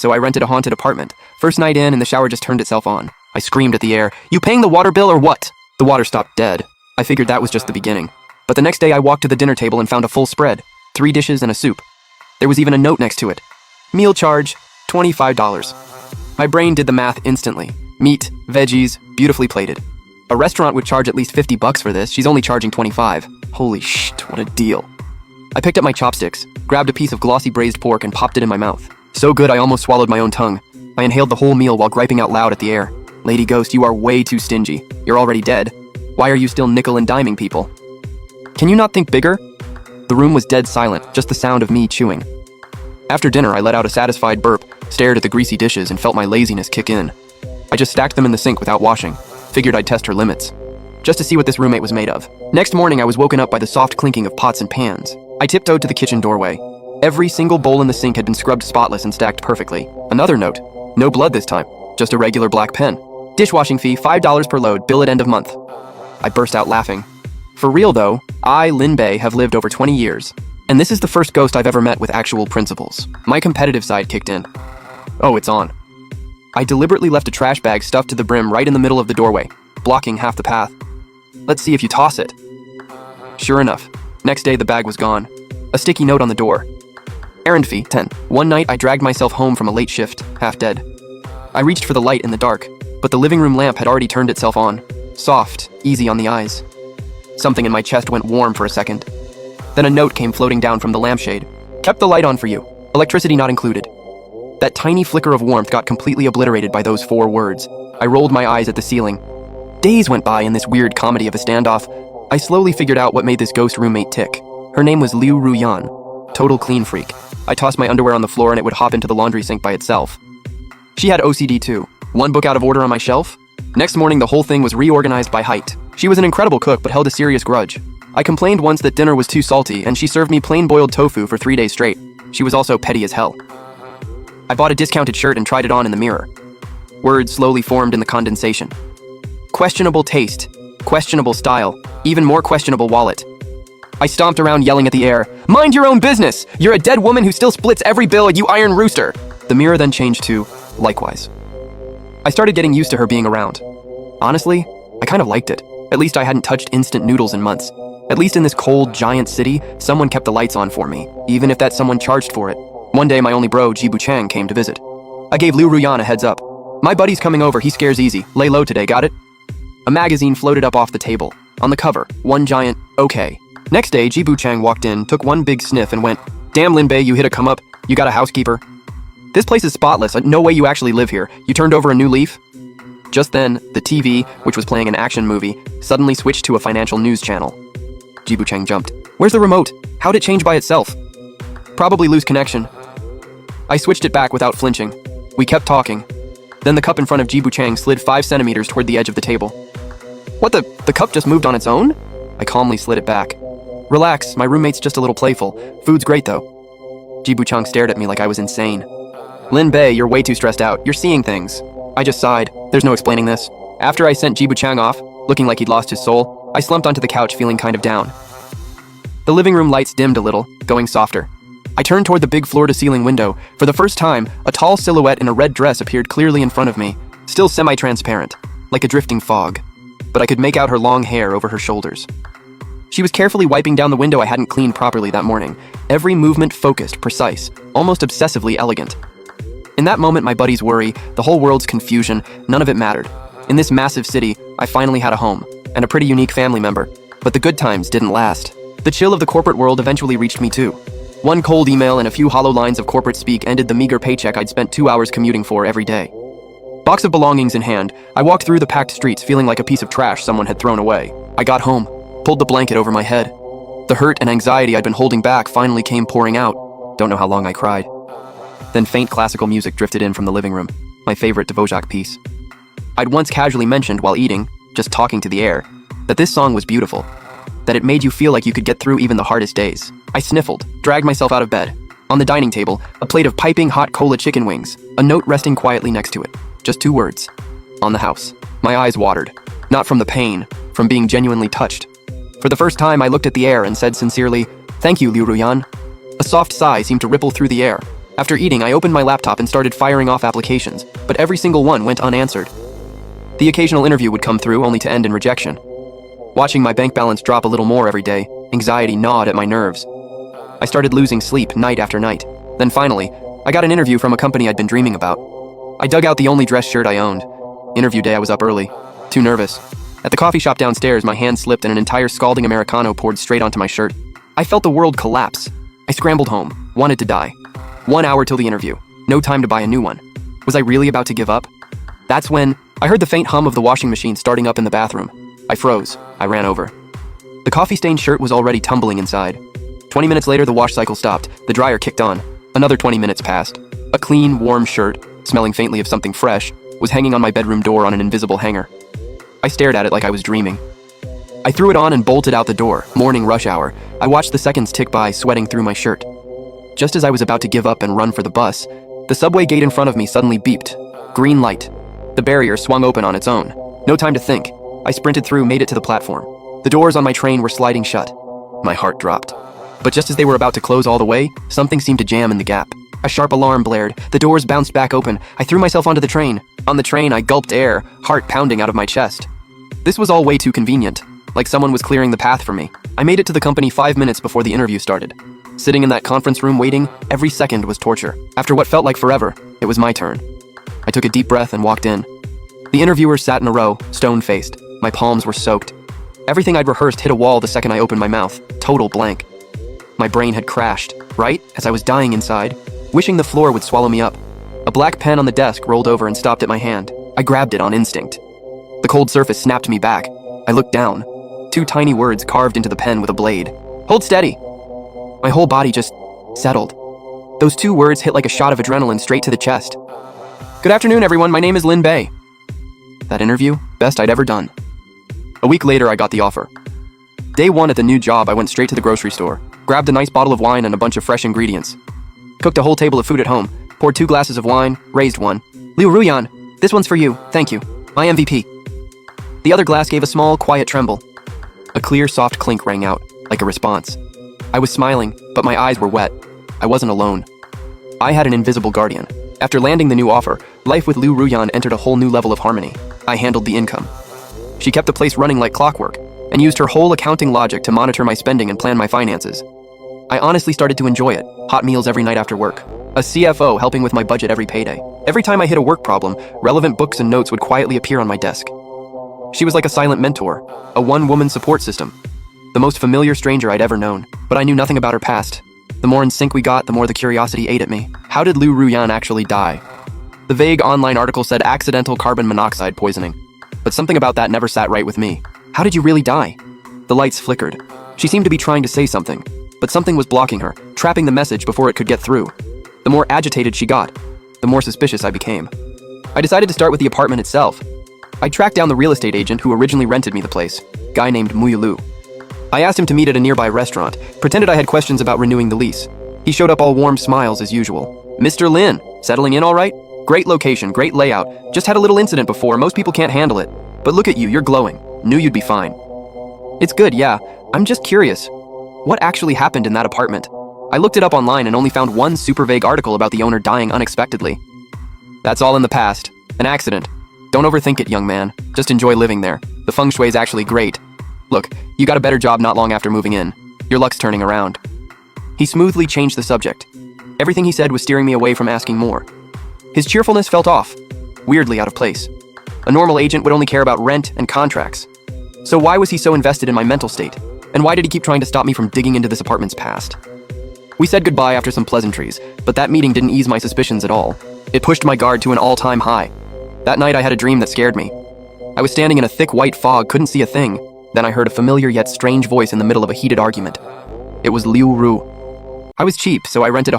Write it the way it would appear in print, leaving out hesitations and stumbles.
So I rented a haunted apartment. First night in and the shower just turned itself on. I screamed at the air, "You paying the water bill or what?" The water stopped dead. I figured that was just the beginning. But the next day I walked to the dinner table and found a full spread. 3 dishes and a soup. There was even a note next to it. Meal charge, $25. My brain did the math instantly. Meat, veggies, beautifully plated. A restaurant would charge at least $50 for this. She's only charging 25. Holy shit, what a deal. I picked up my chopsticks, grabbed a piece of glossy braised pork and popped it in my mouth. So good I almost swallowed my own tongue. I inhaled the whole meal while griping out loud at the air. Lady Ghost, you are way too stingy. You're already dead. Why are you still nickel and diming people? Can you not think bigger? The room was dead silent, just the sound of me chewing. After dinner, I let out a satisfied burp, stared at the greasy dishes, and felt my laziness kick in. I just stacked them in the sink without washing. Figured I'd test her limits. Just to see what this roommate was made of. Next morning, I was woken up by the soft clinking of pots and pans. I tiptoed to the kitchen doorway. Every single bowl in the sink had been scrubbed spotless and stacked perfectly. Another note. No blood this time. Just a regular black pen. Dishwashing fee, $5 per load, bill at end of month. I burst out laughing. For real though, I, Lin Bei, have lived over 20 years. And this is the first ghost I've ever met with actual principles. My competitive side kicked in. Oh, it's on. I deliberately left a trash bag stuffed to the brim right in the middle of the doorway, blocking half the path. Let's see if you toss it. Sure enough, next day the bag was gone. A sticky note on the door. Errand fee, 10. One night I dragged myself home from a late shift, half dead. I reached for the light in the dark, but the living room lamp had already turned itself on. Soft, easy on the eyes. Something in my chest went warm for a second. Then a note came floating down from the lampshade. Kept the light on for you. Electricity not included. That tiny flicker of warmth got completely obliterated by those 4 words. I rolled my eyes at the ceiling. Days went by in this weird comedy of a standoff. I slowly figured out what made this ghost roommate tick. Her name was Liu Ruyan. Total clean freak. I tossed my underwear on the floor and it would hop into the laundry sink by itself. She had OCD too. 1 book out of order on my shelf. Next morning the whole thing was reorganized by height. She was an incredible cook but held a serious grudge. I complained once that dinner was too salty and she served me plain boiled tofu for 3 days straight. She was also petty as hell. I bought a discounted shirt and tried it on in the mirror. Words slowly formed in the condensation. Questionable taste, questionable style, even more questionable wallet. I stomped around yelling at the air, "Mind your own business! You're a dead woman who still splits every bill, you iron rooster!" The mirror then changed to, likewise. I started getting used to her being around. Honestly, I kind of liked it. At least I hadn't touched instant noodles in months. At least in this cold, giant city, someone kept the lights on for me, even if that someone charged for it. One day, my only bro, Jibu Chang, came to visit. I gave Liu Ruyan a heads up. "My buddy's coming over, he scares easy. Lay low today, got it?" A magazine floated up off the table. On the cover, one giant, "Okay." Next day, Jibu Chang walked in, took one big sniff, and went, "Damn, Lin Bei, you hit a come up. You got a housekeeper? This place is spotless. No way you actually live here. You turned over a new leaf?" Just then, the TV, which was playing an action movie, suddenly switched to a financial news channel. Jibu Chang jumped. "Where's the remote? How'd it change by itself?" "Probably lose connection." I switched it back without flinching. We kept talking. Then the cup in front of Jibu Chang slid 5 centimeters toward the edge of the table. "What the cup just moved on its own?" I calmly slid it back. "Relax, my roommate's just a little playful. Food's great though." Jibu Chang stared at me like I was insane. "Lin Bei, you're way too stressed out. You're seeing things." I just sighed. There's no explaining this. After I sent Jibu Chang off, looking like he'd lost his soul, I slumped onto the couch feeling kind of down. The living room lights dimmed a little, going softer. I turned toward the big floor-to-ceiling window. For the first time, a tall silhouette in a red dress appeared clearly in front of me, still semi-transparent, like a drifting fog. But I could make out her long hair over her shoulders. She was carefully wiping down the window I hadn't cleaned properly that morning. Every movement focused, precise, almost obsessively elegant. In that moment, my buddy's worry, the whole world's confusion, none of it mattered. In this massive city, I finally had a home, and a pretty unique family member. But the good times didn't last. The chill of the corporate world eventually reached me too. One cold email and a few hollow lines of corporate speak ended the meager paycheck I'd spent 2 hours commuting for every day. Box of belongings in hand, I walked through the packed streets feeling like a piece of trash someone had thrown away. I got home, pulled the blanket over my head. The hurt and anxiety I'd been holding back finally came pouring out. Don't know how long I cried. Then faint classical music drifted in from the living room, my favorite Dvorak piece. I'd once casually mentioned while eating, just talking to the air, that this song was beautiful, that it made you feel like you could get through even the hardest days. I sniffled, dragged myself out of bed. On the dining table, a plate of piping hot cola chicken wings, a note resting quietly next to it. Just 2 words. On the house. My eyes watered. Not from the pain, from being genuinely touched. For the first time, I looked at the air and said sincerely, "Thank you, Liu Ruyan." A soft sigh seemed to ripple through the air. After eating, I opened my laptop and started firing off applications, but every single one went unanswered. The occasional interview would come through only to end in rejection. Watching my bank balance drop a little more every day, anxiety gnawed at my nerves. I started losing sleep night after night. Then finally, I got an interview from a company I'd been dreaming about. I dug out the only dress shirt I owned. Interview day, I was up early, too nervous. At the coffee shop downstairs, my hand slipped and an entire scalding Americano poured straight onto my shirt. I felt the world collapse. I scrambled home, wanted to die. 1 hour till the interview. No time to buy a new one. Was I really about to give up? That's when I heard the faint hum of the washing machine starting up in the bathroom. I froze. I ran over. The coffee-stained shirt was already tumbling inside. 20 minutes later, the wash cycle stopped. The dryer kicked on. Another 20 minutes passed. A clean, warm shirt, smelling faintly of something fresh, was hanging on my bedroom door on an invisible hanger. I stared at it like I was dreaming. I threw it on and bolted out the door. Morning rush hour. I watched the seconds tick by, sweating through my shirt. Just as I was about to give up and run for the bus, the subway gate in front of me suddenly beeped. Green light. The barrier swung open on its own. No time to think. I sprinted through, made it to the platform. The doors on my train were sliding shut. My heart dropped. But just as they were about to close all the way, something seemed to jam in the gap. A sharp alarm blared. The doors bounced back open. I threw myself onto the train. On the train, I gulped air, heart pounding out of my chest. This was all way too convenient. Like someone was clearing the path for me. I made it to the company 5 minutes before the interview started. Sitting in that conference room waiting, every second was torture. After what felt like forever, it was my turn. I took a deep breath and walked in. The interviewers sat in a row, stone-faced. My palms were soaked. Everything I'd rehearsed hit a wall the second I opened my mouth. Total blank. My brain had crashed, right as I was dying inside, wishing the floor would swallow me up. A black pen on the desk rolled over and stopped at my hand. I grabbed it on instinct. The cold surface snapped me back. I looked down. 2 tiny words carved into the pen with a blade. Hold steady. My whole body just settled. Those 2 words hit like a shot of adrenaline straight to the chest. Good afternoon, everyone. My name is Lin Bei. That interview, best I'd ever done. A week later, I got the offer. Day 1 at the new job, I went straight to the grocery store, grabbed a nice bottle of wine and a bunch of fresh ingredients. Cooked a whole table of food at home, poured 2 glasses of wine, raised one. Liu Ruyan, this one's for you, thank you. My MVP. The other glass gave a small, quiet tremble. A clear, soft clink rang out, like a response. I was smiling, but my eyes were wet. I wasn't alone. I had an invisible guardian. After landing the new offer, life with Liu Ruyan entered a whole new level of harmony. I handled the income. She kept the place running like clockwork, and used her whole accounting logic to monitor my spending and plan my finances. I honestly started to enjoy it. Hot meals every night after work. A CFO helping with my budget every payday. Every time I hit a work problem, relevant books and notes would quietly appear on my desk. She was like a silent mentor, a one-woman support system. The most familiar stranger I'd ever known, but I knew nothing about her past. The more in sync we got, the more the curiosity ate at me. How did Liu Ruyan actually die? The vague online article said accidental carbon monoxide poisoning, but something about that never sat right with me. How did you really die? The lights flickered. She seemed to be trying to say something, but something was blocking her, trapping the message before it could get through. The more agitated she got, the more suspicious I became. I decided to start with the apartment itself. I tracked down the real estate agent who originally rented me the place, a guy named Muyulu. I asked him to meet at a nearby restaurant, pretended I had questions about renewing the lease. He showed up all warm smiles as usual. Mr. Lin, settling in all right? Great location, great layout. Just had a little incident before, most people can't handle it. But look at you, you're glowing. Knew you'd be fine. It's good, yeah. I'm just curious. What actually happened in that apartment? I looked it up online and only found one super vague article about the owner dying unexpectedly. That's all in the past. An accident. Don't overthink it, young man. Just enjoy living there. The feng shui is actually great. Look, you got a better job not long after moving in. Your luck's turning around. He smoothly changed the subject. Everything he said was steering me away from asking more. His cheerfulness felt off, weirdly out of place. A normal agent would only care about rent and contracts. So why was he so invested in my mental state? And why did he keep trying to stop me from digging into this apartment's past? We said goodbye after some pleasantries, but that meeting didn't ease my suspicions at all. It pushed my guard to an all-time high. That night I had a dream that scared me. I was standing in a thick white fog, couldn't see a thing. Then I heard a familiar yet strange voice in the middle of a heated argument. It was Liu Ru. I was cheap, so I rented a